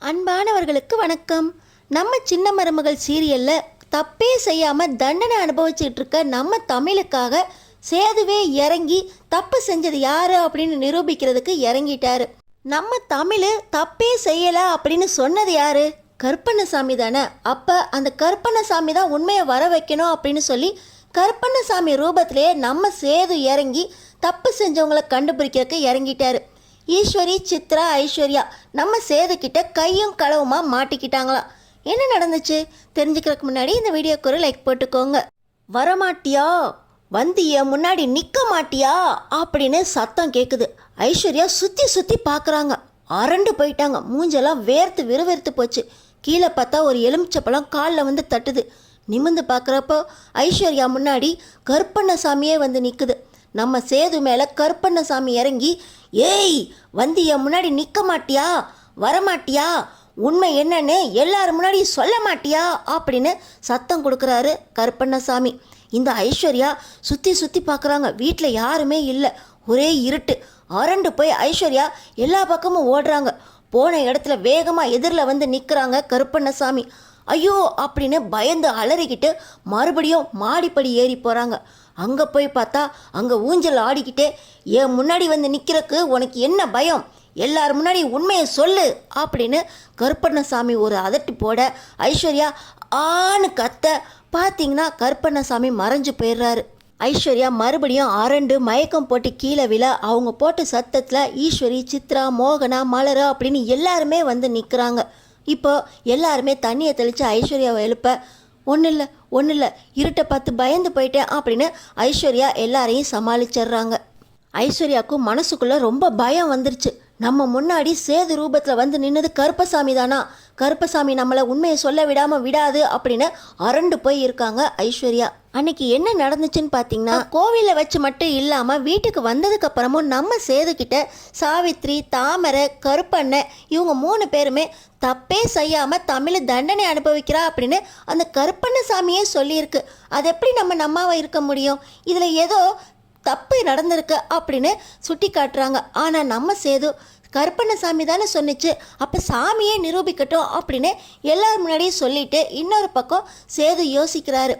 அன்பானவர்களுக்கு வணக்கம். நம்ம சின்ன மருமகள் சீரியலில் தப்பே செய்யாமல் தண்டனை அனுபவிச்சுட்டு இருக்க நம்ம தமிழுக்காக சேதுவே இறங்கி தப்பு செஞ்சது யாரு அப்படின்னு நிரூபிக்கிறதுக்கு இறங்கிட்டாரு. நம்ம தமிழ் தப்பே செய்யலை அப்படின்னு சொன்னது யாரு? கருப்பண்ணசாமி தானே. அப்போ அந்த கருப்பண்ணசாமி தான் உண்மையை வர வைக்கணும் அப்படின்னு சொல்லி கருப்பண்ணசாமி ரூபத்திலேயே நம்ம சேது இறங்கி தப்பு செஞ்சவங்களை கண்டுபிடிக்கிறதுக்கு இறங்கிட்டாரு. ஈஸ்வரி, சித்ரா, ஐஸ்வர்யா நம்ம சேதுக்கிட்ட கையும் களவுமா மாட்டிக்கிட்டாங்களாம். என்ன நடந்துச்சு தெரிஞ்சுக்கிறதுக்கு முன்னாடி இந்த வீடியோக்கு ஒரு லைக் போட்டுக்கோங்க. வரமாட்டியா, வந்திய முன்னாடி நிற்க மாட்டியா அப்படின்னு சத்தம் கேட்குது. ஐஸ்வர்யா சுற்றி சுற்றி பார்க்குறாங்க. அரண்டு போயிட்டாங்க. மூஞ்செல்லாம் வேர்த்து விறுவிறுத்து போச்சு. கீழே பார்த்தா ஒரு எலுமிச்சப்பழம் காலில் வந்து தட்டுது. நிமிர்ந்து பார்க்குறப்போ ஐஸ்வர்யா முன்னாடி கருப்பண்ணசாமியே வந்து நிற்குது. நம்ம சேது மேலே கருப்பண்ணசாமி இறங்கி, ஏய் வந்திய முன்னாடி நிற்க மாட்டியா, வரமாட்டியா, உண்மை என்னன்னு எல்லாரும் முன்னாடி சொல்ல மாட்டியா அப்படின்னு சத்தம் கொடுக்குறாரு கருப்பண்ணசாமி. இந்த ஐஸ்வர்யா சுற்றி சுற்றி பார்க்குறாங்க. வீட்டில் யாருமே இல்லை, ஒரே இருட்டு. அரண்டு போய் ஐஸ்வர்யா எல்லா பக்கமும் ஓடுறாங்க. போன இடத்துல வேகமாக எதிரில் வந்து நிற்கிறாங்க கருப்பண்ணசாமி. ஐயோ அப்படின்னு பயந்து அலறிக்கிட்டு மறுபடியும் மாடிப்படி ஏறி போகிறாங்க. அங்கே போய் பார்த்தா அங்கே ஊஞ்சல் ஆடிக்கிட்டே, என் முன்னாடி வந்து நிற்கிறக்கு உனக்கு என்ன பயம், எல்லாரும் முன்னாடி உண்மையை சொல்லு அப்படின்னு கருப்பண்ணசாமி ஒரு அதட்டி போட ஐஸ்வர்யா ஆன்னு கத்த. பார்த்தீங்கன்னா கருப்பண்ணசாமி மறைஞ்சு போயிடுறாரு. ஐஸ்வர்யா மறுபடியும் அரண்டு மயக்கம் போட்டு கீழே விழ அவங்க போட்ட சத்தத்தில் ஈஸ்வரி, சித்ரா, மோகனா, மலர் அப்படின்னு எல்லாருமே வந்து நிற்கிறாங்க. இப்போ எல்லாருமே தண்ணியை தெளித்து ஐஸ்வர்யாவை எழுப்ப, ஒன்றும் இல்லை இருட்டை பார்த்து பயந்து போயிட்டேன் அப்படின்னு ஐஸ்வர்யா எல்லாரையும் சமாளிச்சிடுறாங்க. ஐஸ்வர்யாவுக்கும் மனசுக்குள்ளே ரொம்ப பயம் வந்துருச்சு. நம்ம முன்னாடி சேது ரூபத்தில் வந்து நின்னது கருப்பசாமி தானா, கருப்பசாமி நம்மளை உண்மையை சொல்ல விடாமல் விடாது அப்படின்னு அரண்டு போய் இருக்காங்க ஐஸ்வர்யா. அன்னைக்கு என்ன நடந்துச்சுன்னு பார்த்தீங்கன்னா, கோவிலில் வச்சு மட்டும் இல்லாமல் வீட்டுக்கு வந்ததுக்கு அப்புறமும் நம்ம சேதுக்கிட்ட சாவித்ரி, தாமரை, கருப்பண்ணன் இவங்க 3 பேருமே தப்பே செய்யாமல் தமிழ் தண்டனை அனுபவிக்கிறா அப்படின்னு அந்த கருப்பண்ணசாமியே சொல்லியிருக்கு. அது எப்படி நம்ம நம்மாவை இருக்க முடியும்? இதில் ஏதோ தப்பு நடந்திருக்கு அப்படின்னு சுட்டி காட்டுறாங்க. ஆனால் நம்ம சேது கருப்பண்ணசாமி தானே சொன்னிச்சு, அப்போ சாமியே நிரூபிக்கட்டும் அப்படின்னு எல்லாரும் முன்னாடியும் சொல்லிட்டு இன்னொரு பக்கம் சேது யோசிக்கிறாரு.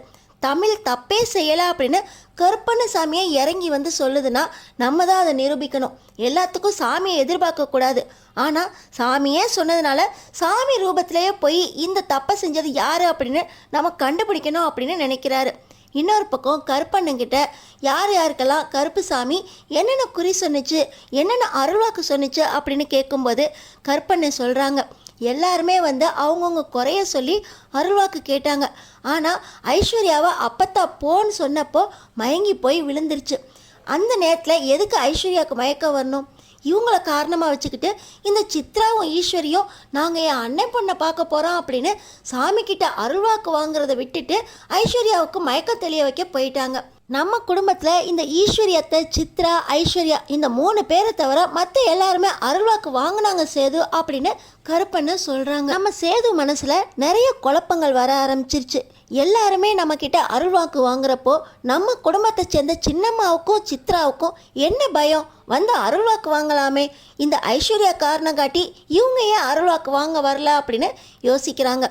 தமிழ் தப்பே செய்யலை அப்படின்னு கருப்பண்ணசாமியை இறங்கி வந்து சொல்லுதுன்னா நம்ம தான் அதை நிரூபிக்கணும். எல்லாத்துக்கும் சாமியை எதிர்பார்க்கக்கூடாது. ஆனால் சாமியே சொன்னதுனால சாமி ரூபத்திலேயே போய் இந்த தப்பை செஞ்சது யார் அப்படின்னு நம்ம கண்டுபிடிக்கணும் அப்படின்னு நினைக்கிறாரு. இன்னொரு பக்கம் கருப்பண்ணங்கிட்ட யார் யாருக்கெல்லாம் கருப்புசாமி என்னென்ன குறி சொன்னிச்சு, என்னென்ன அருள்வாக்கு சொன்னிச்சு அப்படின்னு கேட்கும்போது கருப்பண்ணன் சொல்கிறாங்க, எல்லாருமே வந்து அவங்கவுங்க குறைய சொல்லி அருள்வாக்கு கேட்டாங்க. ஆனால் ஐஸ்வர்யாவை அப்பத்தான் போன்னு சொன்னப்போ மயங்கி போய் விழுந்துருச்சு. அந்த நேரத்தில் எதுக்கு ஐஸ்வர்யாவுக்கு மயக்கம் வரணும்? இவங்கள காரணமாக வச்சுக்கிட்டு இந்த சித்ராவும் ஈஸ்வரியும் நாங்கள் என் அண்ணன் பொண்ணை பார்க்க போகிறோம் அப்படின்னு சாமிக்கிட்ட அருள்வாக்கு வாங்குறத விட்டுட்டு ஐஸ்வர்யாவுக்கு மயக்கம் தெளிய வைக்க போயிட்டாங்க. நம்ம குடும்பத்தில் இந்த ஈஸ்வரியத்தை, சித்ரா, ஐஸ்வர்யா இந்த 3 பேரை தவிர மற்ற எல்லாருமே அருள்வாக்கு வாங்கினாங்க சேது அப்படின்னு கருப்பண்ண சொல்கிறாங்க. நம்ம சேது மனசில் நிறைய குழப்பங்கள் வர ஆரம்பிச்சிருச்சு. எல்லாருமே நம்மக்கிட்ட அருள்வாக்கு வாங்குறப்போ நம்ம குடும்பத்தை சேர்ந்த சின்னம்மாவுக்கும் சித்ராவுக்கும் என்ன பயம்? வந்து அருள்வாக்கு வாங்கலாமே, இந்த ஐஸ்வர்யா காரணம் காட்டி இவங்க ஏன் அருள்வாக்கு வாங்க வரல அப்படின்னு யோசிக்கிறாங்க.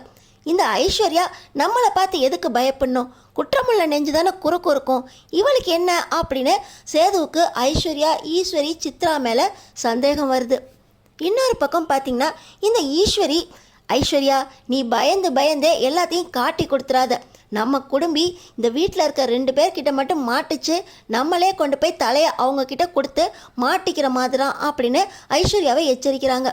இந்த ஐஸ்வர்யா நம்மளை பார்த்து எதுக்கு பயப்படணும்? குற்றமுள்ள நெஞ்சு தானே குறுக்கு இருக்கும், இவளுக்கு என்ன அப்படின்னு சேதுவுக்கு ஐஸ்வர்யா, ஈஸ்வரி, சித்ரா மேலே சந்தேகம் வருது. இன்னொரு பக்கம் பார்த்திங்கன்னா இந்த ஈஸ்வரி, ஐஸ்வர்யா நீ பயந்தே எல்லாத்தையும் காட்டி கொடுத்துறாத, நம்ம குடும்பி இந்த வீட்டில் இருக்க 2 பேர்கிட்ட மட்டும் மாட்டிச்சு, நம்மளே கொண்டு போய் தலையை அவங்கக்கிட்ட கொடுத்து மாட்டிக்கிற மாதிரிதான் அப்படின்னு ஐஸ்வர்யாவை எச்சரிக்கிறாங்க.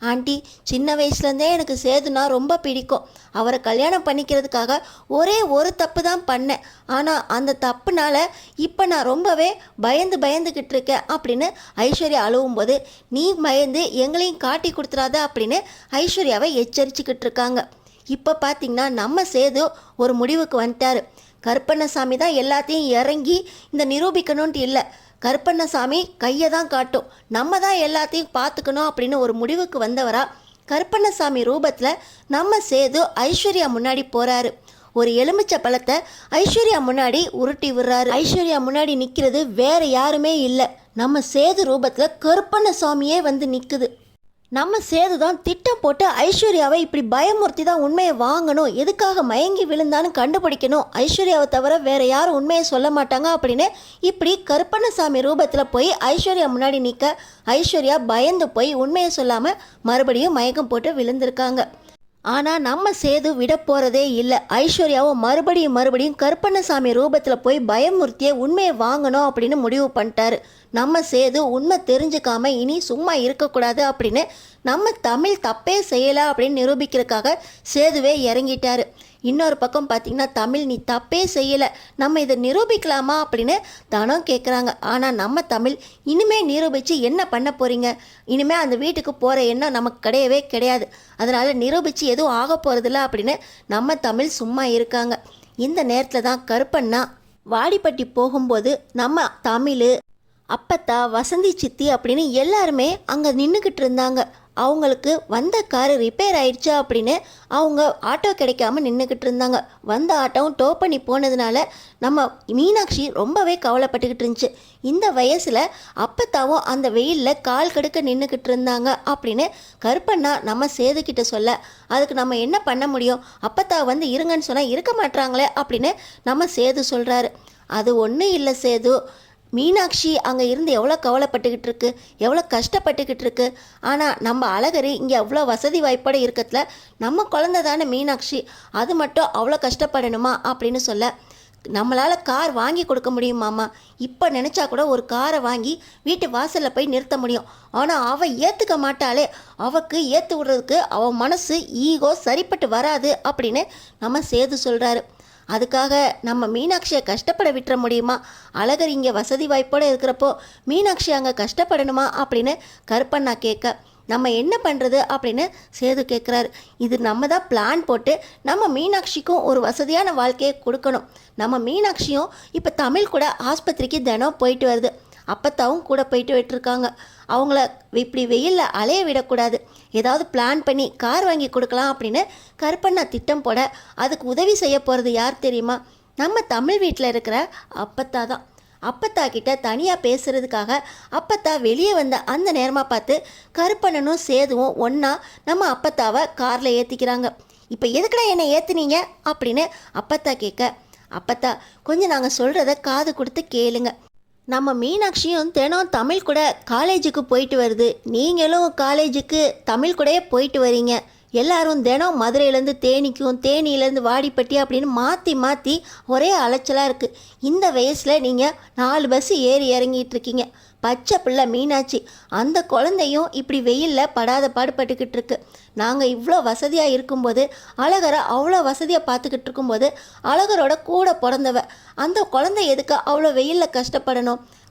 ஆண்டி, சின்ன வயசுலேருந்தே எனக்கு சேதுனா ரொம்ப பிடிக்கும். அவரை கல்யாணம் பண்ணிக்கிறதுக்காக ஒரே ஒரு தப்பு தான் பண்ணேன். ஆனால் அந்த தப்புனால இப்போ நான் ரொம்பவே பயந்துக்கிட்டு இருக்கேன் அப்படின்னு ஐஸ்வர்யா அழுவும்போது, நீ பயந்து எங்களையும் காட்டி கொடுத்துறாத அப்படின்னு ஐஸ்வர்யாவை எச்சரிச்சுக்கிட்டு இருக்காங்க. இப்போ பார்த்திங்கன்னா நம்ம சேது ஒரு முடிவுக்கு வந்துட்டார். கருப்பண்ணசாமி தான் எல்லாத்தையும் இறங்கி இந்த நிரூபிக்கணுன்ட்டு இல்லை, கருப்பண்ணசாமி கையை தான் காட்டும், நம்ம தான் எல்லாத்தையும் பார்த்துக்கணும் அப்படின்னு ஒரு முடிவுக்கு வந்தவரா கருப்பண்ணசாமி ரூபத்தில் நம்ம சேது ஐஸ்வர்யா முன்னாடி போகிறாரு. ஒரு எலுமிச்சை பழத்தை ஐஸ்வர்யா முன்னாடி உருட்டி விடுறாரு. ஐஸ்வர்யா முன்னாடி நிற்கிறது வேற யாருமே இல்லை, நம்ம சேது ரூபத்தில் கருப்பண்ணசாமியே வந்து நிற்குது. நம்ம சேது தான் திட்டம் போட்டு ஐஸ்வர்யாவை இப்படி பயமுறுத்தி தான் உண்மையை வாங்கணும், எதுக்காக மயங்கி விழுந்தான்னு கண்டுபிடிக்கணும், ஐஸ்வர்யாவை தவிர வேற யாரும் உண்மையை சொல்ல மாட்டாங்க அப்படின்னு இப்படி கருப்பண்ணசாமி ரூபத்தில் போய் ஐஸ்வர்யா முன்னாடி நிற்க ஐஸ்வர்யா பயந்து போய் உண்மையை சொல்லாமல் மறுபடியும் மயக்கம் போட்டு விழுந்திருக்காங்க. ஆனால் நம்ம சேது விட போகிறதே இல்லை. ஐஸ்வர்யாவும் மறுபடியும் கருப்பண்ணசாமி ரூபத்தில் போய் பயமுறுத்திய உண்மையை வாங்கணும் அப்படின்னு முடிவு பண்ணிட்டாரு. நம்ம சேது உண்மை தெரிஞ்சுக்காம இனி சும்மா இருக்கக்கூடாது அப்படின்னு நம்ம தமிழ் தப்பே செய்யலை அப்படின்னு நிரூபிக்கிறதுக்காக சேதுவே இறங்கிட்டாரு. இன்னொரு பக்கம் பார்த்திங்கன்னா தமிழ் நீ தப்பே செய்யலை, நம்ம இதை நிரூபிக்கலாமா அப்படின்னு தானும் கேட்குறாங்க. ஆனால் நம்ம தமிழ் இனிமேல் நிரூபித்து என்ன பண்ண போகிறீங்க, இனிமேல் அந்த வீட்டுக்கு போகிற எண்ணம் நமக்கு கிடையவே கிடையாது, அதனால் நிரூபித்து எதுவும் ஆக போகிறதில்ல அப்படின்னு நம்ம தமிழ் சும்மா இருக்காங்க. இந்த நேரத்தில் தான் கருப்பண்ணா வாடிப்பட்டி போகும்போது நம்ம தமிழ் அப்பத்தா வசந்தி சித்தி அப்படின்னு எல்லாருமே அங்கே நின்றுக்கிட்டு இருந்தாங்க. அவங்களுக்கு வந்த காரு ரிப்பேர் ஆயிடுச்சா அப்படின்னு அவங்க ஆட்டோ கிடைக்காம நின்றுக்கிட்டு இருந்தாங்க. வந்த ஆட்டோவும் டோ பண்ணி போனதுனால நம்ம மீனாட்சி ரொம்பவே கவலைப்பட்டுக்கிட்டு இருந்துச்சு. இந்த வயசில் அப்பத்தாவும் அந்த வெயிலில் கால் கடுக்க நின்றுக்கிட்டு இருந்தாங்க அப்படின்னு கருப்பண்ணா நம்ம சேதுக்கிட்ட சொல்ல, அதுக்கு நம்ம என்ன பண்ண முடியும், அப்பத்தா வந்து இருங்கன்னு சொன்னால் இருக்க மாட்டாங்களே அப்படின்னு நம்ம சேது சொல்கிறாரு. அது ஒன்றும் இல்லை சேது, மீனாட்சி அங்கே இருந்து எவ்வளோ கவலைப்பட்டுக்கிட்டு இருக்கு, எவ்வளோ கஷ்டப்பட்டுக்கிட்டு இருக்கு. ஆனால் நம்ம அழகரி இங்கே அவ்வளோ வசதி வாய்ப்போடு இருக்கிறதுல நம்ம குழந்தை தானே மீனாட்சி, அது மட்டும் அவ்வளோ கஷ்டப்படணுமா அப்படின்னு சொல்ல, நம்மளால் கார் வாங்கி கொடுக்க முடியுமாம்மா, இப்போ நினச்சா கூட ஒரு காரை வாங்கி வீட்டு வாசலில் போய் நிறுத்த முடியும். ஆனால் அவள் ஏற்றுக்க மாட்டாளே, அவளுக்கு ஏற்று விடுறதுக்கு அவள் மனசு ஈகோ சரிப்பட்டு வராது அப்படின்னு நம்ம சேது சொல்கிறாரு. அதுக்காக நம்ம மீனாட்சியை கஷ்டப்பட விட்டுற முடியுமா, அழகர் இங்கே வசதி வாய்ப்போடு இருக்கிறப்போ மீனாட்சி அங்கே கஷ்டப்படணுமா அப்படின்னு கருப்பண்ணா கேட்க, நம்ம என்ன பண்ணுறது அப்படின்னு சேது கேட்குறாரு. இது நம்ம தான் பிளான் போட்டு நம்ம மீனாட்சிக்கும் ஒரு வசதியான வாழ்க்கையை கொடுக்கணும். நம்ம மீனாட்சியும் இப்போ தமிழ் கூட ஆஸ்பத்திரிக்கு தினம் போயிட்டு வருது, அப்பத்தாவும் கூட போயிட்டு விட்டுருக்காங்க. அவங்கள இப்படி வெயிலில் அலைய விடக்கூடாது, ஏதாவது பிளான் பண்ணி கார் வாங்கி கொடுக்கலாம் அப்படின்னு கருப்பண்ணா திட்டம் போட, அதுக்கு உதவி செய்ய போகிறது யார் தெரியுமா, நம்ம தமிழ் வீட்டில் இருக்கிற அப்பத்தா தான். அப்பத்தா கிட்ட தனியாக பேசுகிறதுக்காக அப்பத்தா வெளியே வந்த அந்த நேரமாக பார்த்து கருப்பண்ணனும் சேதுவும் ஒன்றா நம்ம அப்பத்தாவை காரில் ஏற்றிக்கிறாங்க. இப்போ எதுக்குடா என்னை ஏற்றுனீங்க அப்படின்னு அப்பத்தா கேட்க, அப்பத்தா கொஞ்சம் நாங்கள் சொல்கிறத காது கொடுத்து கேளுங்க, நம்ம மீனாட்சியும் தினம் தமிழ் கூட காலேஜுக்கு போயிட்டு வருது, நீங்களும் காலேஜுக்கு தமிழ் கூடயே போயிட்டு வரீங்க, எல்லாரும் தினம் மதுரையிலேருந்து தேனிக்கும் தேனியிலேருந்து வாடிப்பட்டி அப்படின்னு மாற்றி ஒரே அலைச்சலாக இருக்குது. இந்த வயசில் நீங்கள் 4 பஸ்ஸு ஏறி இறங்கிட்டு இருக்கீங்க. பச்சை பிள்ளை மீனாட்சி அந்த குழந்தையும் இப்படி வெயிலில் படாத பாடுபட்டுக்கிட்டு இருக்கு. நாங்கள் இவ்வளோ வசதியாக இருக்கும்போது அழகரை அவ்வளோ வசதியாக பார்த்துக்கிட்டு இருக்கும்போது அழகரோட கூட பிறந்தவ அந்த குழந்தை எதுக்கு அவ்வளோ வெயிலில்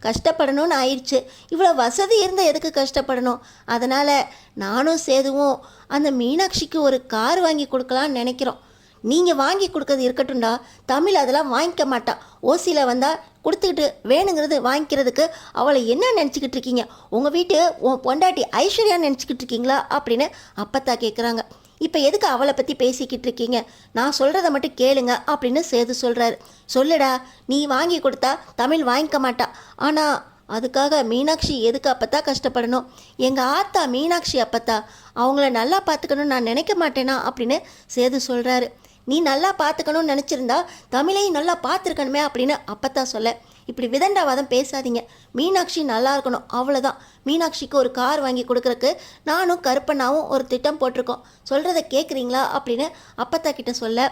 கஷ்டப்படணும்னு ஆயிடுச்சு. இவ்வளோ வசதி இருந்தால் எதுக்கு கஷ்டப்படணும்? அதனால் நானும் சேதுவும் அந்த மீனாட்சிக்கு ஒரு கார் வாங்கி கொடுக்கலான்னு நினைக்கிறோம். நீங்கள் வாங்கி கொடுக்கறது இருக்கட்டும்டா, தமிழ் அதெல்லாம் வாங்கிக்க மாட்டா. ஓசியில் வந்தால் கொடுத்துக்கிட்டு வேணுங்கிறது வாங்கிக்கிறதுக்கு அவளை என்ன நினச்சிக்கிட்டு இருக்கீங்க, உங்கள் வீட்டு பொண்டாட்டி ஐஸ்வர்யான்னு நினச்சிக்கிட்டு இருக்கீங்களா அப்படின்னு அப்பத்தா கேட்குறாங்க. இப்போ எதுக்கு அவளை பற்றி பேசிக்கிட்டு இருக்கீங்க, நான் சொல்கிறத மட்டும் கேளுங்க அப்படின்னு சேது சொல்கிறாரு. சொல்லுடா, நீ வாங்கி கொடுத்தா தமிழ் வாங்கிக்க மாட்டா, ஆனால் அதுக்காக மீனாட்சி எதுக்கு அப்பத்தா கஷ்டப்படணும், எங்கள் ஆத்தா மீனாட்சி அப்பத்தா அவங்கள நல்லா பார்த்துக்கணும்னு நான் நினைக்க மாட்டேனா அப்படின்னு சேது சொல்கிறாரு. நீ நல்லா பார்த்துக்கணும்னு நினச்சிருந்தா தமிழையும் நல்லா பார்த்துருக்கணுமே அப்படின்னு அப்பத்தா சொல்ல, இப்படி விதண்டாவாதம் பேசாதீங்க, மீனாட்சி நல்லா இருக்கணும் அவ்வளோதான். மீனாட்சிக்கு ஒரு கார் வாங்கி கொடுக்குறக்கு நானும் கருப்பண்ணாவும் ஒரு திட்டம் போட்டிருக்கோம், சொல்கிறத கேட்குறீங்களா அப்படின்னு அப்பத்தா கிட்ட சொல்ல,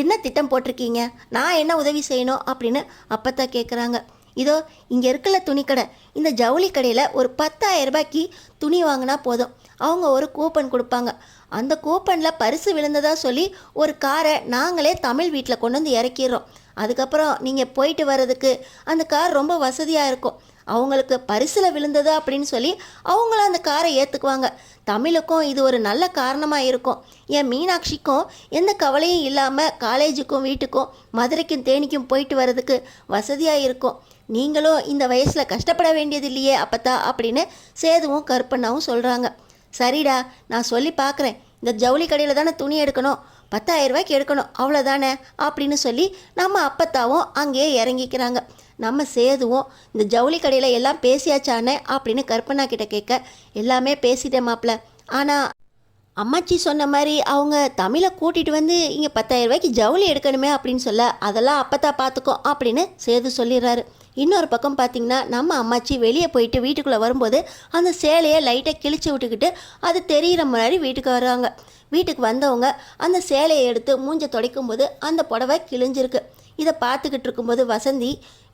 என்ன திட்டம் போட்டிருக்கீங்க, நான் என்ன உதவி செய்யணும் அப்படின்னு அப்பத்தா கேட்குறாங்க. இதோ இங்கே இருக்கல துணிக்கடை, இந்த ஜவுளி கடையில் ஒரு 10,000 ரூபாய்க்கு துணி வாங்கினா போதும், அவங்க ஒரு கூப்பன் கொடுப்பாங்க. அந்த கூப்பனில் பரிசு விழுந்ததாக சொல்லி ஒரு காரை நாங்களே தமிழ் வீட்டில் கொண்டு வந்து இறக்கிடுறோம். அதுக்கப்புறம் நீங்கள் போயிட்டு வர்றதுக்கு அந்த கார் ரொம்ப வசதியாக இருக்கும். அவங்களுக்கு பரிசில் விழுந்தது அப்படின்னு சொல்லி அவங்களும் அந்த காரை ஏற்றுக்குவாங்க. தமிழுக்கும் இது ஒரு நல்ல காரணமாக இருக்கும். என் மீனாட்சிக்கும் எந்த கவலையும் இல்லாமல் காலேஜுக்கும் வீட்டுக்கும் மதுரைக்கும் தேனிக்கும் போயிட்டு வர்றதுக்கு வசதியாக இருக்கும். நீங்களும் இந்த வயசில் கஷ்டப்பட வேண்டியது இல்லையே அப்பத்தா அப்படின்னு சேதுவும் கருப்பண்ணாவும் சொல்கிறாங்க. சரிடா, நான் சொல்லி பார்க்குறேன், இந்த ஜவுளி கடையில் தானே துணி எடுக்கணும், 10,000 ரூபாய்க்கு எடுக்கணும் அவ்வளோதானே அப்படின்னு சொல்லி நம்ம அப்பத்தாவும் அங்கேயே இறங்கிக்கிறாங்க. நம்ம சேதுவும் இந்த ஜவுளி கடையில் எல்லாம் பேசியாச்சானே அப்படின்னு கற்பனா கிட்ட கேட்க, எல்லாமே பேசிட்டேன் மாப்பிள்ள, ஆனால் அம்மாச்சி சொன்ன மாதிரி அவங்க தமிழை கூட்டிகிட்டு வந்து இங்கே 10,000 ரூபாய்க்கு ஜவுளி எடுக்கணுமே அப்படின்னு சொல்ல, அதெல்லாம் அப்பத்தா பார்த்துக்கோ அப்படின்னு சேது சொல்லிடுறாரு. இன்னொரு பக்கம் பார்த்திங்கன்னா நம்ம அம்மாச்சி வெளியே போயிட்டு வீட்டுக்குள்ளே வரும்போது அந்த சேலையை லைட்டாக கிழிச்சு விட்டுக்கிட்டு அது தெரிகிற மாதிரி வீட்டுக்கு வர்றாங்க. வீட்டுக்கு வந்தவங்க அந்த சேலையை எடுத்து மூஞ்ச துடைக்கும் போது அந்த புடவை கிழிஞ்சிருக்கு. இதை பார்த்துக்கிட்டு இருக்கும்போது வசந்தி,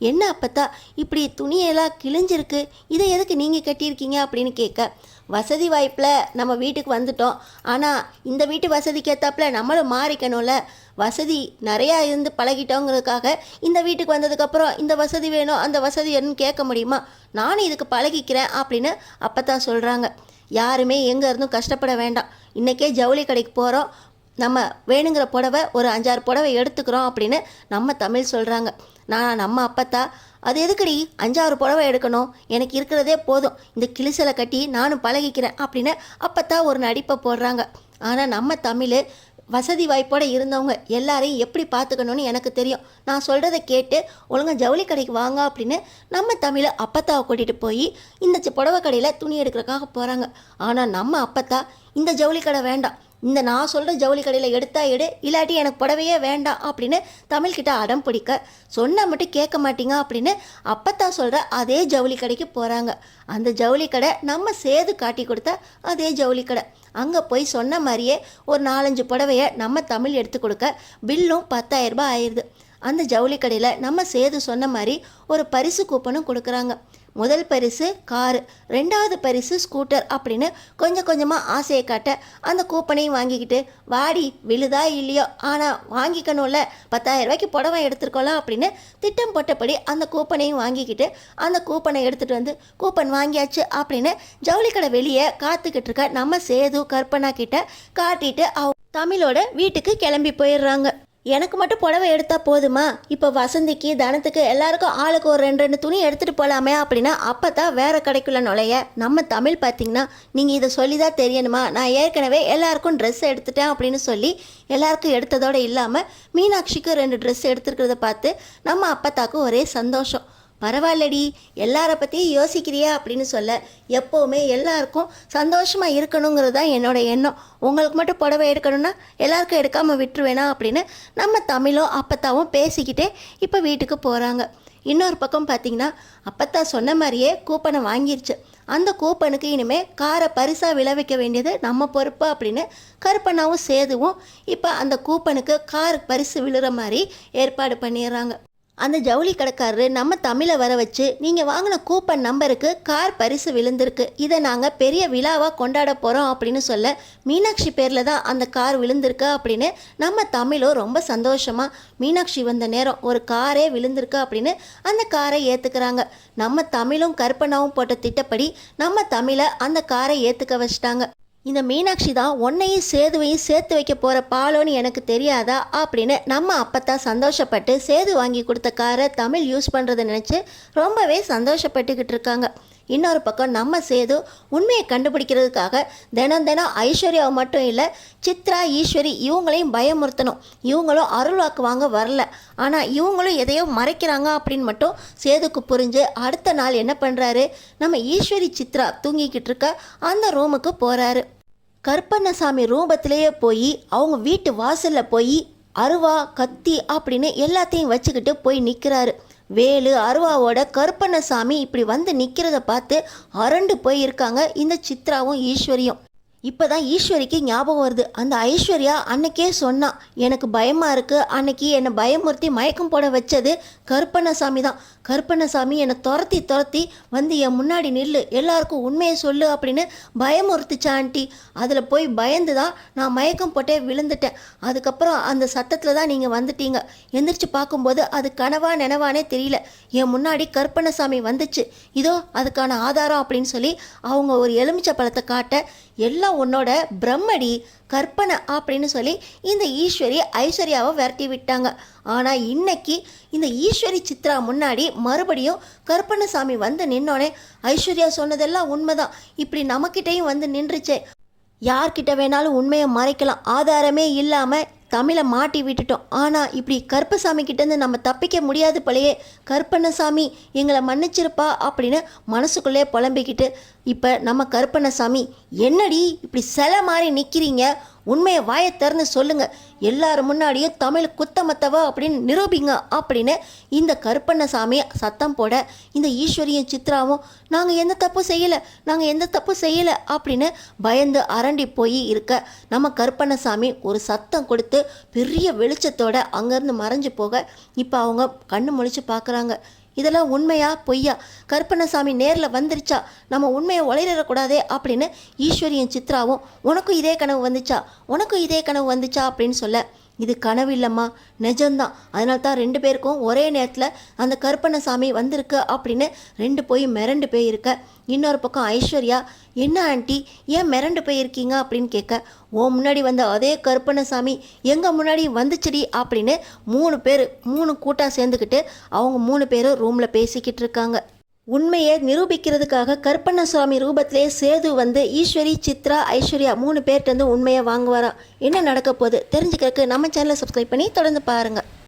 என்ன அப்பத்தா இப்படி துணியெல்லாம் கிழிஞ்சிருக்கு, இதை எதுக்கு நீங்கள் கட்டியிருக்கீங்க அப்படின்னு கேட்க, வசதி வாய்ப்பில் நம்ம வீட்டுக்கு வந்துட்டோம், ஆனால் இந்த வீட்டு வசதிக்கு ஏற்றாப்புல நம்மளும் மாறிக்கணும்ல, வசதி நிறையா இருந்து பழகிட்டோங்கிறதுக்காக இந்த வீட்டுக்கு வந்ததுக்கப்புறம் இந்த வசதி வேணும் அந்த வசதி வேணும்னு கேட்க முடியுமா, நானும் இதுக்கு பழகிக்கிறேன் அப்படின்னு அப்பத்தா சொல்கிறாங்க. யாருமே எங்கே இருந்தும் கஷ்டப்பட வேண்டாம், இன்றைக்கே ஜவுளி கடைக்கு போகிறோம், நம்ம வேணுங்கிற புடவை ஒரு 5-6 புடவை எடுத்துக்கிறோம் அப்படின்னு நம்ம தமிழ் சொல்கிறாங்க. நம்ம அப்பத்தா, அது எதுக்கடி 5-6 புடவை எடுக்கணும், எனக்கு இருக்கிறதே போதும், இந்த கிழிசலை கட்டி நானும் பழகிக்கிறேன் அப்படின்னு அப்பத்தா ஒரு நடிப்பை போடுறாங்க. ஆனால் நம்ம தமிழ் வசதி வாய்ப்போடு இருந்தவங்க எல்லாரையும் எப்படி பார்த்துக்கணும்னு எனக்கு தெரியும், நான் சொல்கிறத கேட்டு ஒழுங்காக ஜவுளி கடைக்கு வாங்க அப்படின்னு நம்ம தமிழை அப்பத்தாவை கூட்டிகிட்டு போய் இந்த புடவை கடையில் துணி எடுக்கிறதுக்காக போகிறாங்க. ஆனால் நம்ம அப்பத்தா, இந்த ஜவுளி கடை வேண்டாம், இந்த நான் சொல்கிற ஜவுளி கடையில் எடுத்தா எடு, இல்லாட்டி எனக்கு புடவையே வேண்டாம் அப்படின்னு தமிழ்கிட்ட அடம் பிடிக்க, சொன்னால் மட்டும் கேட்க மாட்டீங்க அப்படின்னு அப்பத்தா சொல்கிற அதே ஜவுளி கடைக்கு போகிறாங்க. அந்த ஜவுளி கடை நம்ம சேது காட்டி கொடுத்தா அதே ஜவுளி கடை. அங்கே போய் சொன்ன மாதிரியே ஒரு 4-5 புடவையை நம்ம தமிழ் எடுத்து கொடுக்க பில்லும் 10,000 ரூபாய் ஆயிடுது. அந்த ஜவுளி கடையில் நம்ம சேது சொன்ன மாதிரி ஒரு பரிசு கூப்பனும் கொடுக்குறாங்க. முதல் பரிசு காரு, 2வது பரிசு ஸ்கூட்டர் அப்படின்னு கொஞ்சம் கொஞ்சமாக ஆசையை காட்ட அந்த கூப்பனையும் வாங்கிக்கிட்டு, வாடி விழுதா இல்லையோ ஆனால் வாங்கிக்கணும்ல, 10,000 ரூபாய்க்கு புடவை எடுத்துருக்கோலாம் அப்படின்னு திட்டம் போட்டபடி அந்த கூப்பனையும் வாங்கிக்கிட்டு அந்த கூப்பனை எடுத்துகிட்டு வந்து கூப்பன் வாங்கியாச்சு அப்படின்னு ஜவுளி கடை வெளியே காத்துக்கிட்டு இருக்க நம்ம சேது கற்பனா கிட்ட காட்டிட்டு தமிழோட வீட்டுக்கு கிளம்பி போயிடுறாங்க. எனக்கு மட்டும் புடவை எடுத்தால் போதுமா, இப்போ வசந்திக்கு தனத்துக்கு எல்லாருக்கும் ஆளுக்கு ஒரு 2 துணி எடுத்துகிட்டு போகலாமே அப்படின்னா அப்போ தான் வேறு கடைக்குள்ள நுழைய நம்ம தமிழ் பார்த்திங்கன்னா, நீங்கள் இதை சொல்லி தான் தெரியணுமா, நான் ஏற்கனவே எல்லாருக்கும் ட்ரெஸ் எடுத்துட்டேன் அப்படின்னு சொல்லி எல்லாருக்கும் எடுத்ததோடு இல்லாமல் மீனாட்சிக்கு 2 ட்ரெஸ் எடுத்துருக்கிறத பார்த்து நம்ம அப்பத்தாக்கு ஒரே சந்தோஷம். பரவாயில்லடி, எல்லாரை பற்றியும் யோசிக்கிறியா அப்படின்னு சொல்ல, எப்போவுமே எல்லாருக்கும் சந்தோஷமாக இருக்கணுங்கிறது தான் என்னோடய எண்ணம், உங்களுக்கு மட்டும் புடவை எடுக்கணும்னா எல்லாருக்கும் எடுக்காமல் விட்டுருவேனா அப்படின்னு நம்ம தமிழும் அப்பத்தாவும் பேசிக்கிட்டே இப்போ வீட்டுக்கு போகிறாங்க. இன்னொரு பக்கம் பார்த்திங்கன்னா அப்பத்தா சொன்ன மாதிரியே கூப்பனை வாங்கிருச்சு. அந்த கூப்பனுக்கு இனிமேல் காரை பரிசாக விளைவிக்க வேண்டியது நம்ம பொறுப்பு அப்படின்னு கருப்பண்ணாவும் சேதுவும் இப்போ அந்த கூப்பனுக்கு கார் பரிசு விழுற மாதிரி ஏற்பாடு பண்ணிடுறாங்க. அந்த ஜவுளி கடைக்காரரு நம்ம தமிழை வர வச்சு, நீங்கள் வாங்கின கூப்பன் நம்பருக்கு கார் பரிசு விழுந்திருக்கு, இதை நாங்கள் பெரிய விழாவாக கொண்டாட போகிறோம் அப்படின்னு சொல்ல, மீனாட்சி பேரில் தான் அந்த கார் விழுந்திருக்கு அப்படின்னு நம்ம தமிழும் ரொம்ப சந்தோஷமாக, மீனாட்சி வந்த நேரம் ஒரு காரே விழுந்திருக்கு அப்படின்னு அந்த காரை ஏற்றுக்கிறாங்க. நம்ம தமிழும் கற்பனாவும் போட்ட திட்டப்படி நம்ம தமிழை அந்த காரை ஏற்றுக்க வச்சிட்டாங்க. இந்த மீனாட்சி தான் உன்னையும் சேதுவையும் சேர்த்து வைக்க போகிற பாலோன்னு எனக்கு தெரியாதா அப்படின்னு நம்ம அப்பத்தா சந்தோஷப்பட்டு சேது வாங்கி கொடுத்த காரை தமிழ் யூஸ் பண்ணுறதை நினச்சி ரொம்பவே சந்தோஷப்பட்டுக்கிட்டு இருக்காங்க. இன்னொரு பக்கம் நம்ம சேது உண்மையை கண்டுபிடிக்கிறதுக்காக தினம் ஐஸ்வர்யாவை மட்டும் இல்லை, சித்ரா ஈஸ்வரி இவங்களையும் பயமுறுத்தணும், இவங்களும் அருள் வாக்கு வாங்க வரல, ஆனால் இவங்களும் எதையோ மறைக்கிறாங்க அப்படின்னு மட்டும் சேதுக்கு புரிஞ்சு அடுத்த நாள் என்ன பண்ணுறாரு, நம்ம ஈஸ்வரி சித்ரா தூங்கிக்கிட்டு இருக்க அந்த ரூமுக்கு போகிறாரு. கருப்பண்ணசாமி ரூபத்திலேயே போய் அவங்க வீட்டு வாசலில் போய் அருவா கத்தி அப்படின்னு எல்லாத்தையும் வச்சுக்கிட்டு போய் நிற்கிறாரு. வேலு அருவாவோட கருப்பண்ணசாமி இப்படி வந்து நிற்கிறத பார்த்து அரண்டு போயிருக்காங்க இந்த சித்ராவும் ஈஸ்வரியும். இப்போ தான் ஈஸ்வரிக்கு ஞாபகம் வருது, அந்த ஐஸ்வர்யா அன்னைக்கே சொன்னான், எனக்கு பயமாக இருக்குது, அன்னைக்கு என்னை பயமுறுத்தி மயக்கம் போட வச்சது கருப்பண்ணசாமி தான், கருப்பண்ணசாமி என்னை துரத்தி வந்து என் முன்னாடி நில்லு, எல்லாருக்கும் உண்மையை சொல்லு அப்படின்னு பயமுறுத்துச்சா ஆண்டி, அதில் போய் பயந்து தான் நான் மயக்கம் போட்டே விழுந்துட்டேன், அதுக்கப்புறம் அந்த சத்தத்தில் தான் நீங்கள் வந்துட்டீங்க, எந்திரிச்சு பார்க்கும்போது அது கனவா நினைவானே தெரியல, என் முன்னாடி கருப்பண்ணசாமி வந்துச்சு, இதோ அதுக்கான ஆதாரம் அப்படின்னு சொல்லி அவங்க ஒரு எலுமிச்சை பழத்தை காட்ட, எல்லாம் உன்னோட பிரம்மடி கற்பனை அப்படின்னு சொல்லி இந்த ஈஸ்வரி ஐஸ்வர்யாவை விரட்டி விட்டாங்க. ஆனால் இன்னைக்கு இந்த ஈஸ்வரி சித்ரா முன்னாடி மறுபடியும் கருப்பண்ணசாமி வந்து நின்னோடனே ஐஸ்வர்யா சொன்னதெல்லாம் உண்மைதான், இப்படி நமக்கிட்டையும் வந்து நின்றுச்சே, யார்கிட்ட வேணாலும் உண்மையை மறைக்கலாம், ஆதாரமே இல்லாமல் தமிழை மாட்டி விட்டுட்டோம், ஆனால் இப்படி கருப்பசாமி கிட்டேருந்து நம்ம தப்பிக்க முடியாது போலயே, கருப்பண்ணசாமி எங்களை மன்னிச்சிருப்பா அப்படின்னு மனசுக்குள்ளே புலம்பிக்கிட்டு இப்போ நம்ம கருப்பண்ணசாமி, என்னடி இப்படி சிலை மாதிரி நிற்கிறீங்க, உண்மையை வாயை திறந்து சொல்லுங்க, எல்லாரும் முன்னாடியும் தமிழ் குத்தமத்தவா அப்படின்னு நிரூபிங்க அப்படின்னு இந்த கருப்பண்ணசாமி சத்தம் போட, இந்த ஈஸ்வரியும் சித்ராவும் நாங்கள் எந்த தப்பும் செய்யலை அப்படின்னு பயந்து அரண்டி போய் இருக்க, நம்ம கருப்பண்ணசாமி ஒரு சத்தம் கொடுத்து பெரிய வெளிச்சத்தோட அங்கேருந்து மறைஞ்சு போக, இப்போ அவங்க கண்ணு முழிச்சு பார்க்குறாங்க. இதெல்லாம் உண்மையா பொய்யா? கருப்பண்ணசாமி நேரில் வந்துருச்சா? நம்ம உண்மையை உளறிடக்கூடாதே அப்படின்னு ஈஸ்வரியும் சித்ராவும் உனக்கும் இதே கனவு வந்துச்சா அப்படின்னு சொல்ல, இது கனவு இல்லைம்மா, நிஜம்தான். அதனால தான் 2 பேருக்கும் ஒரே நேரத்தில் அந்த கருப்பண்ணசாமி வந்திருக்கு அப்படின்னு 2 போய் மிரண்டு போயிருக்க. இன்னொரு பக்கம் ஐஸ்வர்யா, என்ன ஆண்டி ஏன் மிரண்டு போயிருக்கீங்க அப்படின்னு கேட்க, ஓ முன்னாடி வந்த அதே கருப்பண்ணசாமி எங்கள் முன்னாடி வந்துச்சுடி அப்படின்னு 3 கூட்டாக சேர்ந்துக்கிட்டு அவங்க 3 பேரும் ரூமில் பேசிக்கிட்டு இருக்காங்க. உண்மையை நிரூபிக்கிறதுக்காக கருப்பண்ணசாமி ரூபத்திலே சேது வந்து ஈஸ்வரி, சித்ரா, ஐஸ்வர்யா 3 பேர்கிட்ட உண்மையை வாங்குவாராம். என்ன நடக்க போகுது தெரிஞ்சுக்கிறதுக்கு நம்ம சேனலை சப்ஸ்கிரைப் பண்ணி தொடர்ந்து பாருங்கள்.